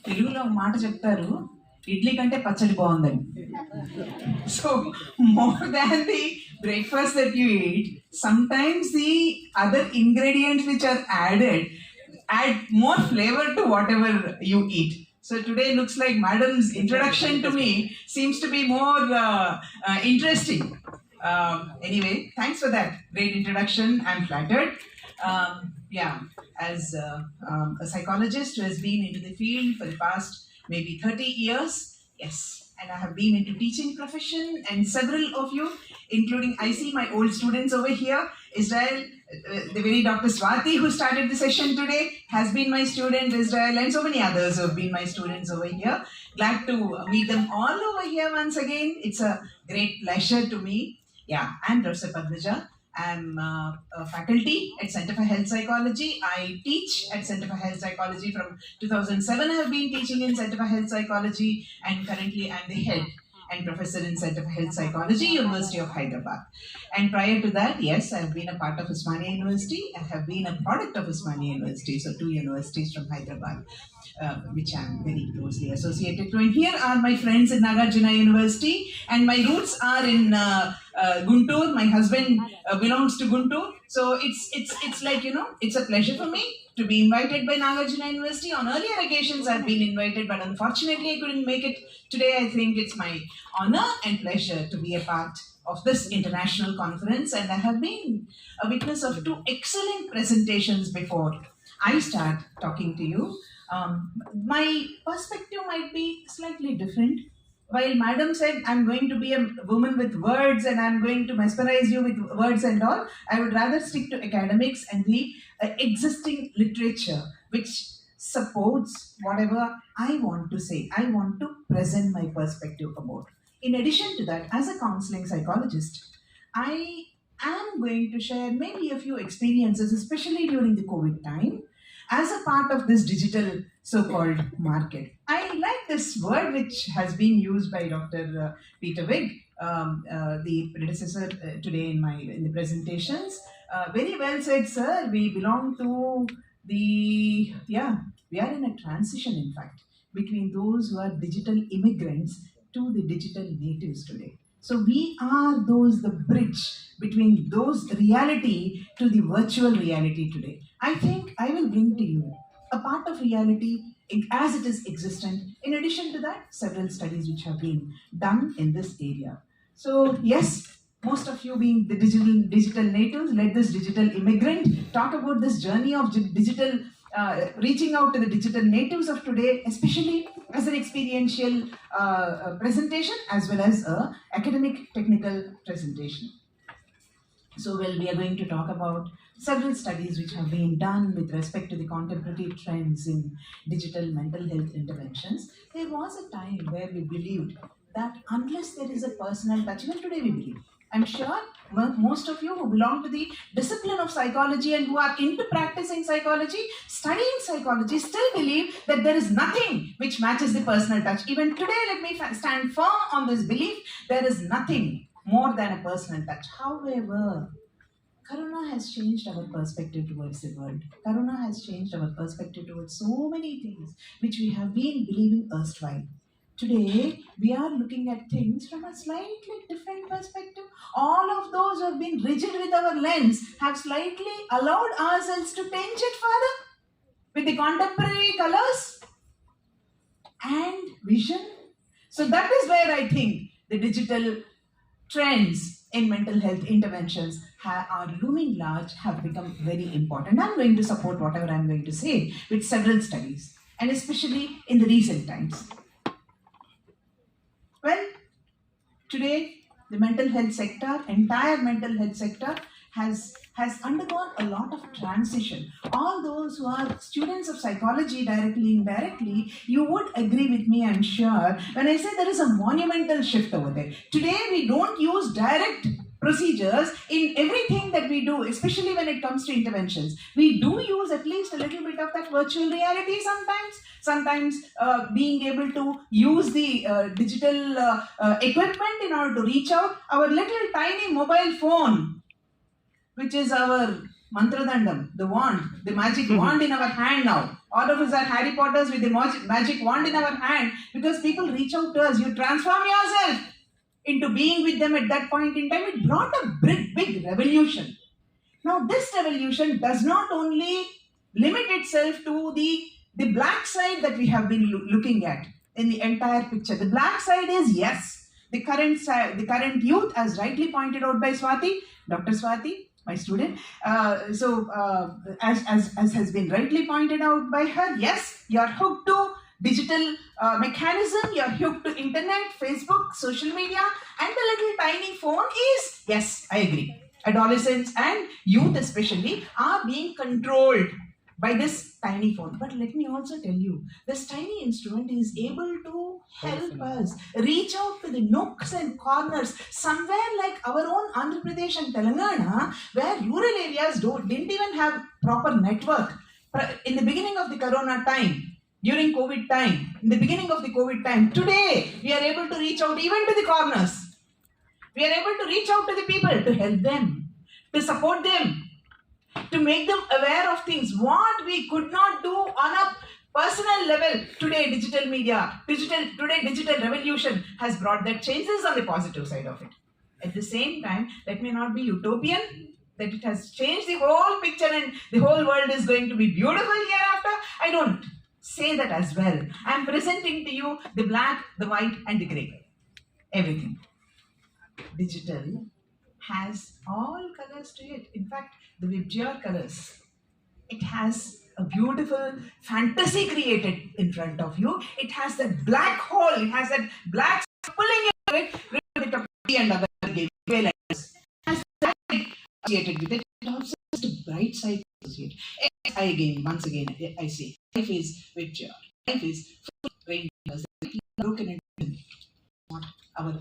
తెలుగులో ఒక మాట చెప్తారు, ఇడ్లీ కంటే పచ్చడి బాగుందని. So more than the breakfast that you eat, sometimes the other ingredients which are add more flavor to whatever you eat. So today looks like madam's introduction to me seems to be more interesting. Anyway, thanks for that great introduction. I'm flattered. Yeah, as a psychologist who has been into the field for the past maybe 30 years, yes, and I have been into teaching profession, and several of you, including I see my old students over here, Israel, the very Dr. Swati who started the session today has been my student, Israel, and so many others who have been my students over here. Glad to meet them all over here once again. It's a great pleasure to me. Yeah, I'm Professor Padmaja. I'm a faculty at Center for Health Psychology. I teach at Center for Health Psychology from 2007. I have been teaching in Center for Health Psychology, and currently I'm the head and professor in Center for Health Psychology, University of Hyderabad. And prior to that, yes, I have been a part of Osmania University. I have been a product of Osmania University, so 2 universities from Hyderabad, which I am very closely associated to. And here are my friends in Nagarjuna University, and my roots are in Guntur. My husband belongs to Guntur, so it's like, you know, it's a pleasure for me to be invited by Nagarjuna University. On earlier occasions I've been invited, but unfortunately I couldn't make it. Today I think it's my honor and pleasure to be a part of this international conference, and I have been a witness of 2 excellent presentations before I start talking to you. My perspective might be slightly different. While madam said I'm going to be a woman with words and I'm going to mesmerize you with words and all, I would rather stick to academics and the existing literature which supports whatever I want to say. I want to present my perspective about. In addition to that, as a counseling psychologist, I am going to share maybe a few experiences, especially during the COVID time, as a part of this digital so-called market. I like this word which has been used by Dr. Peter Wig, the predecessor today in the presentations. Very well said, sir. We belong to we are in a transition, in fact, between those who are digital immigrants to the digital natives today. So we are the bridge between those reality to the virtual reality today. I think I will bring to you a part of reality as it is existent. In addition to that, several studies which have been done in this area. So yes, most of you being the digital natives, let this digital immigrant talk about this journey of digital reaching out to the digital natives of today, especially as an experiential presentation as well as a academic technical presentation. So we are going to talk about several studies which have been done with respect to the contemporary trends in digital mental health interventions. There was a time where we believed that unless there is a personal touch, even today we believe, I'm sure most of you who belong to the discipline of psychology and who are into practicing psychology, studying psychology, still believe that there is nothing which matches the personal touch. Even today, let me stand firm on this belief, there is nothing more than a personal touch. However, Corona has changed our perspective towards the world. Corona has changed our perspective towards so many things which we have been believing erstwhile. Today, we are looking at things from a slightly different perspective. All of those who have been rigid with our lens have slightly allowed ourselves to tinge it further with the contemporary colors and vision. So that is where I think the digital trends in mental health interventions are looming large, have become very important. I'm going to support whatever I'm going to say with several studies, and especially in the recent times. Well, today the mental health sector, entire mental health sector has undergone a lot of transition. All those who are students of psychology, directly, indirectly, you would agree with me, I'm sure, when I say there is a monumental shift over there. Today, we don't use direct procedures in everything that we do, especially when it comes to interventions. We do use at least a little bit of that virtual reality sometimes being able to use the digital equipment in order to reach out. Our little tiny mobile phone which is our mantradandam, the wand, the magic wand in our hand now. All of us are Harry Potters with the magic wand in our hand because people reach out to us. You transform yourself into being with them at that point in time. It brought a big revolution. Now, this revolution does not only limit itself to the black side that we have been looking at in the entire picture. The black side is, yes, the current youth, as rightly pointed out by Swati, Dr. Swati, my student. As has been rightly pointed out by her, yes, you are hooked to digital mechanism, you're hooked to internet, Facebook, social media, and the little tiny phone is, yes, I agree. Adolescents and youth especially are being controlled by this tiny phone. But let me also tell you, this tiny instrument is able to help us reach out to the nooks and corners, somewhere like our own Andhra Pradesh and Telangana, where rural areas didn't even have proper network. In the beginning of the Corona time, during COVID time, in the beginning of the COVID time, today we are able to reach out even to the corners. We are able to reach out to the people, to help them, to support them, to make them aware of things. What we could not do on a personal level, today digital media, digital revolution has brought that changes on the positive side of it. At the same time, let me not be utopian, that it has changed the whole picture and the whole world is going to be beautiful hereafter. I don't say that as well. I am presenting to you the black, the white, and the grey. Everything. Digital has all colors to it. In fact, the Vibgyor colors. It has a beautiful fantasy created in front of you. It has that black hole. It has that black pulling you into it and other games. Has that associated with it. It also has the bright side associated. Once again, I say, life is Vibgyor. Life is full of rainbows. Broken into what our